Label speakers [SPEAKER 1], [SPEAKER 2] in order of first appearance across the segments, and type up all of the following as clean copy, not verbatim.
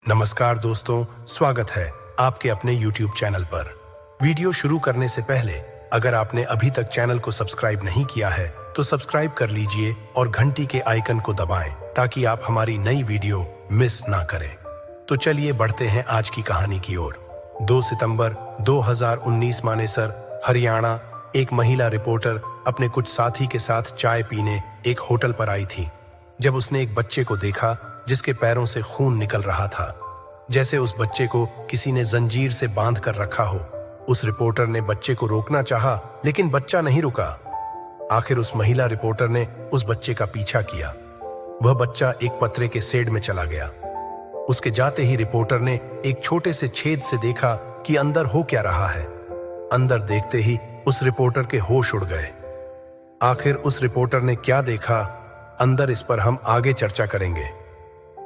[SPEAKER 1] नमस्कार दोस्तों, स्वागत है आपके अपने YouTube चैनल पर। वीडियो शुरू करने से पहले अगर आपने अभी तक चैनल को सब्सक्राइब नहीं किया है तो सब्सक्राइब कर लीजिए और घंटी के आइकन को दबाएं ताकि आप हमारी नई वीडियो मिस ना करें। तो चलिए बढ़ते हैं आज की कहानी की ओर। 2 सितंबर 2019 मानेसर, हरियाणा, एक महिला रिपोर्टर अपने कुछ साथी के साथ चाय पीने एक होटल पर आई थी जब उसने एक बच्चे को देखा जिसके पैरों से खून निकल रहा था, जैसे उस बच्चे को किसी ने जंजीर से बांध कर रखा हो। उस रिपोर्टर ने बच्चे को रोकना चाहा, लेकिन बच्चा नहीं रुका। आखिर उस महिला रिपोर्टर ने उस बच्चे का पीछा किया। वह बच्चा एक पतरे के शेड में चला गया। उसके जाते ही रिपोर्टर ने एक छोटे से छेद से देखा कि अंदर हो क्या रहा है। अंदर देखते ही उस रिपोर्टर के होश उड़ गए। आखिर उस रिपोर्टर ने क्या देखा अंदर, इस पर हम आगे चर्चा करेंगे।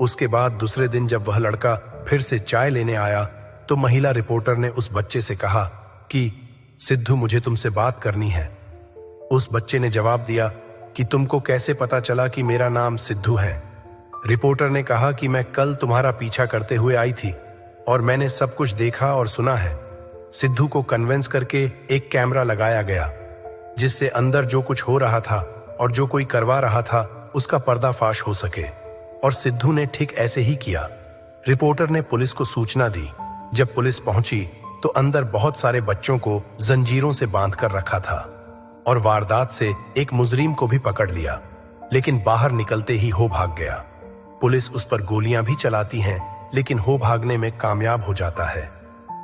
[SPEAKER 1] उसके बाद दूसरे दिन जब वह लड़का फिर से चाय लेने आया तो महिला रिपोर्टर ने उस बच्चे से कहा कि सिद्धू, मुझे तुमसे बात करनी है। उस बच्चे ने जवाब दिया कि तुमको कैसे पता चला कि मेरा नाम सिद्धू है? रिपोर्टर ने कहा कि मैं कल तुम्हारा पीछा करते हुए आई थी और मैंने सब कुछ देखा और सुना है। सिद्धू को कन्विंस करके एक कैमरा लगाया गया जिससे अंदर जो कुछ हो रहा था और जो कोई करवा रहा था उसका पर्दाफाश हो सके, और सिद्धू ने ठीक ऐसे ही किया। रिपोर्टर ने पुलिस को सूचना दी। जब पुलिस पहुंची तो अंदर बहुत सारे बच्चों को जंजीरों से बांध कर रखा था और वारदात से एक मुजरिम को भी पकड़ लिया, लेकिन बाहर निकलते ही हो भाग गया। पुलिस उस पर गोलियां भी चलाती है लेकिन हो भागने में कामयाब हो जाता है।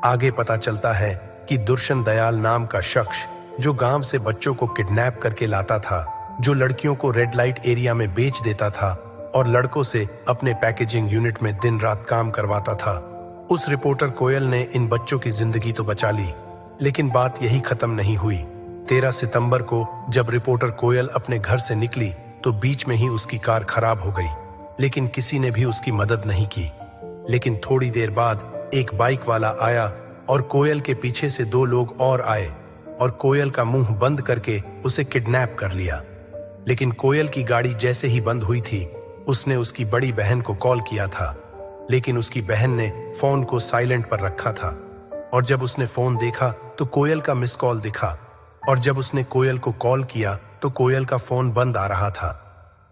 [SPEAKER 1] आगे पता चलता है कि दुर्शन दयाल नाम का शख्स जो गांव से बच्चों को किडनैप करके लाता था, जो लड़कियों को रेड लाइट एरिया में बेच देता था और लड़कों से अपने पैकेजिंग यूनिट में दिन रात काम करवाता था, उस रिपोर्टर कोयल ने इन बच्चों की जिंदगी तो बचा ली, लेकिन बात यही खत्म नहीं हुई। 13 सितंबर को जब रिपोर्टर कोयल अपने घर से निकली तो बीच में ही उसकी कार खराब हो गई, लेकिन किसी ने भी उसकी मदद नहीं की। लेकिन थोड़ी देर बाद एक बाइक वाला आया और कोयल के पीछे से 2 लोग और आए और कोयल का मुंह बंद करके उसे किडनैप कर लिया। लेकिन कोयल की गाड़ी जैसे ही बंद हुई थी उसने उसकी बड़ी बहन को कॉल किया था, लेकिन उसकी बहन ने फोन को साइलेंट पर रखा था और जब उसने फोन देखा तो कोयल का मिस कॉल दिखा, और जब उसने कोयल को कॉल किया तो कोयल का फोन बंद आ रहा था,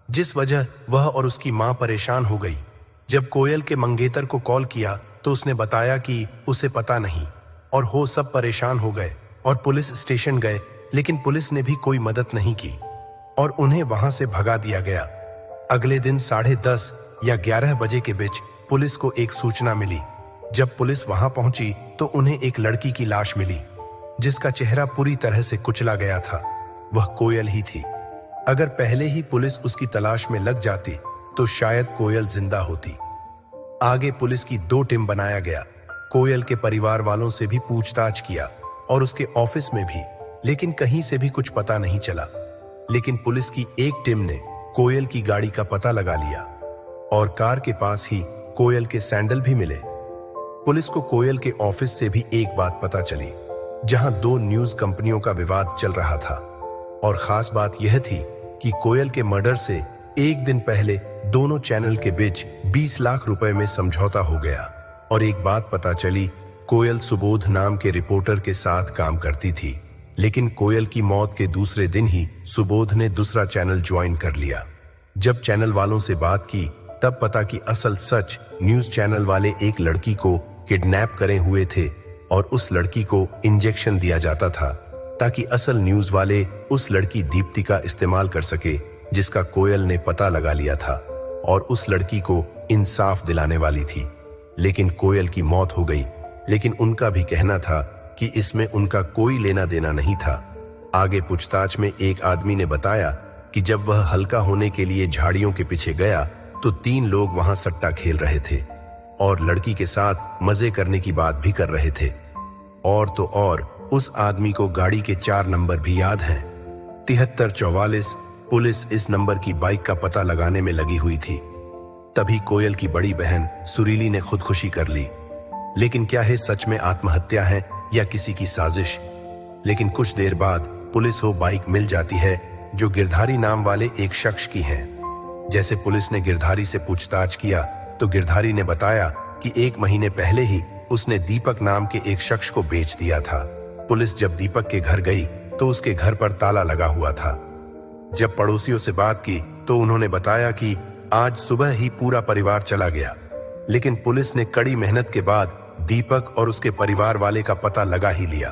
[SPEAKER 1] जिस वजह वह और उसकी मां परेशान हो गई। जब कोयल के मंगेतर को कॉल किया तो उसने बताया कि उसे पता नहीं, और हो सब परेशान हो गए और पुलिस स्टेशन गए, लेकिन पुलिस ने भी कोई मदद नहीं की और उन्हें वहां से भगा दिया गया। अगले दिन 10:30 या 11 बजे के बीच पुलिस को एक सूचना मिली। जब पुलिस वहां पहुंची तो उन्हें एक लड़की की लाश मिली जिसका चेहरा पूरी तरह से कुचला गया था। वह कोयल ही थी। अगर पहले ही पुलिस उसकी तलाश में लग जाती तो शायद कोयल जिंदा होती। आगे पुलिस की 2 टीम बनाया गया। कोयल के परिवार वालों से भी पूछताछ किया और उसके ऑफिस में भी, लेकिन कहीं से भी कुछ पता नहीं चला। लेकिन पुलिस की एक टीम ने कोयल की गाड़ी का पता लगा लिया और कार के पास ही कोयल के सैंडल भी मिले। पुलिस को कोयल के ऑफिस से भी एक बात पता चली, जहां 2 न्यूज कंपनियों का विवाद चल रहा था, और खास बात यह थी कि कोयल के मर्डर से एक दिन पहले दोनों चैनल के बीच 20 लाख रुपए में समझौता हो गया। और एक बात पता चली, कोयल सुबोध नाम के रिपोर्टर के साथ काम करती थी, लेकिन कोयल की मौत के दूसरे दिन ही सुबोध ने दूसरा चैनल ज्वाइन कर लिया। जब चैनल वालों से बात की तब पता कि असल सच न्यूज चैनल वाले एक लड़की को किडनैप करे हुए थे और उस लड़की को इंजेक्शन दिया जाता था ताकि असल न्यूज वाले उस लड़की दीप्ति का इस्तेमाल कर सके, जिसका कोयल ने पता लगा लिया था और उस लड़की को इंसाफ दिलाने वाली थी। लेकिन कोयल की मौत हो गई, लेकिन उनका भी कहना था कि इसमें उनका कोई लेना देना नहीं था। आगे पूछताछ में एक आदमी ने बताया कि जब वह हल्का होने के लिए झाड़ियों के पीछे गया तो 3 लोग वहां सट्टा खेल रहे थे और लड़की के साथ मजे करने की बात भी कर रहे थे। और तो और उस आदमी को गाड़ी के 4 नंबर भी याद हैं। 7344। पुलिस इस नंबर की बाइक का पता लगाने में लगी हुई थी। तभी कोयल की बड़ी बहन सुरीली ने खुदकुशी कर ली। लेकिन क्या है सच में आत्महत्या है या किसी की साजिश? लेकिन कुछ देर बाद पुलिस को बाइक मिल जाती है जो गिरधारी नाम वाले एक शख्स की है। जैसे पुलिस ने गिरधारी से पूछताछ किया तो गिरधारी ने बताया कि 1 महीने पहले ही उसने दीपक नाम के एक शख्स को बेच दिया था। पुलिस जब दीपक के घर गई तो उसके घर पर ताला लगा हुआ था। जब पड़ोसियों से बात की तो उन्होंने बताया कि आज सुबह ही पूरा परिवार चला गया, लेकिन पुलिस ने कड़ी मेहनत के बाद दीपक और उसके परिवार वाले का पता लगा ही लिया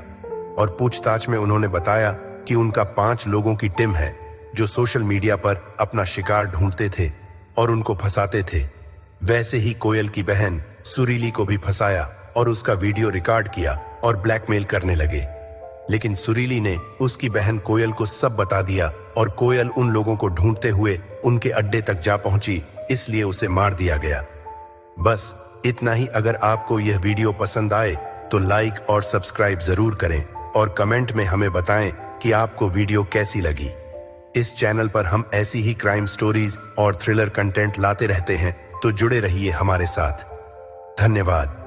[SPEAKER 1] और पूछताछ में उन्होंने बताया कि उनका 5 लोगों की टीम है जो सोशल मीडिया पर अपना शिकार ढूंढते थे और उनको फंसाते थे। वैसे ही कोयल की बहन सुरीली को भी फंसाया और उसका वीडियो रिकॉर्ड किया और ब्लैकमेल करने लगे, लेकिन सुरीली ने उसकी बहन कोयल को सब बता दिया और कोयल उन लोगों को ढूंढते हुए उनके अड्डे तक जा पहुंची, इसलिए उसे मार दिया गया। बस इतना ही। अगर आपको यह वीडियो पसंद आए तो लाइक और सब्सक्राइब जरूर करें और कमेंट में हमें बताएं कि आपको वीडियो कैसी लगी। इस चैनल पर हम ऐसी ही क्राइम स्टोरीज और थ्रिलर कंटेंट लाते रहते हैं, तो जुड़े रहिए हमारे साथ। धन्यवाद।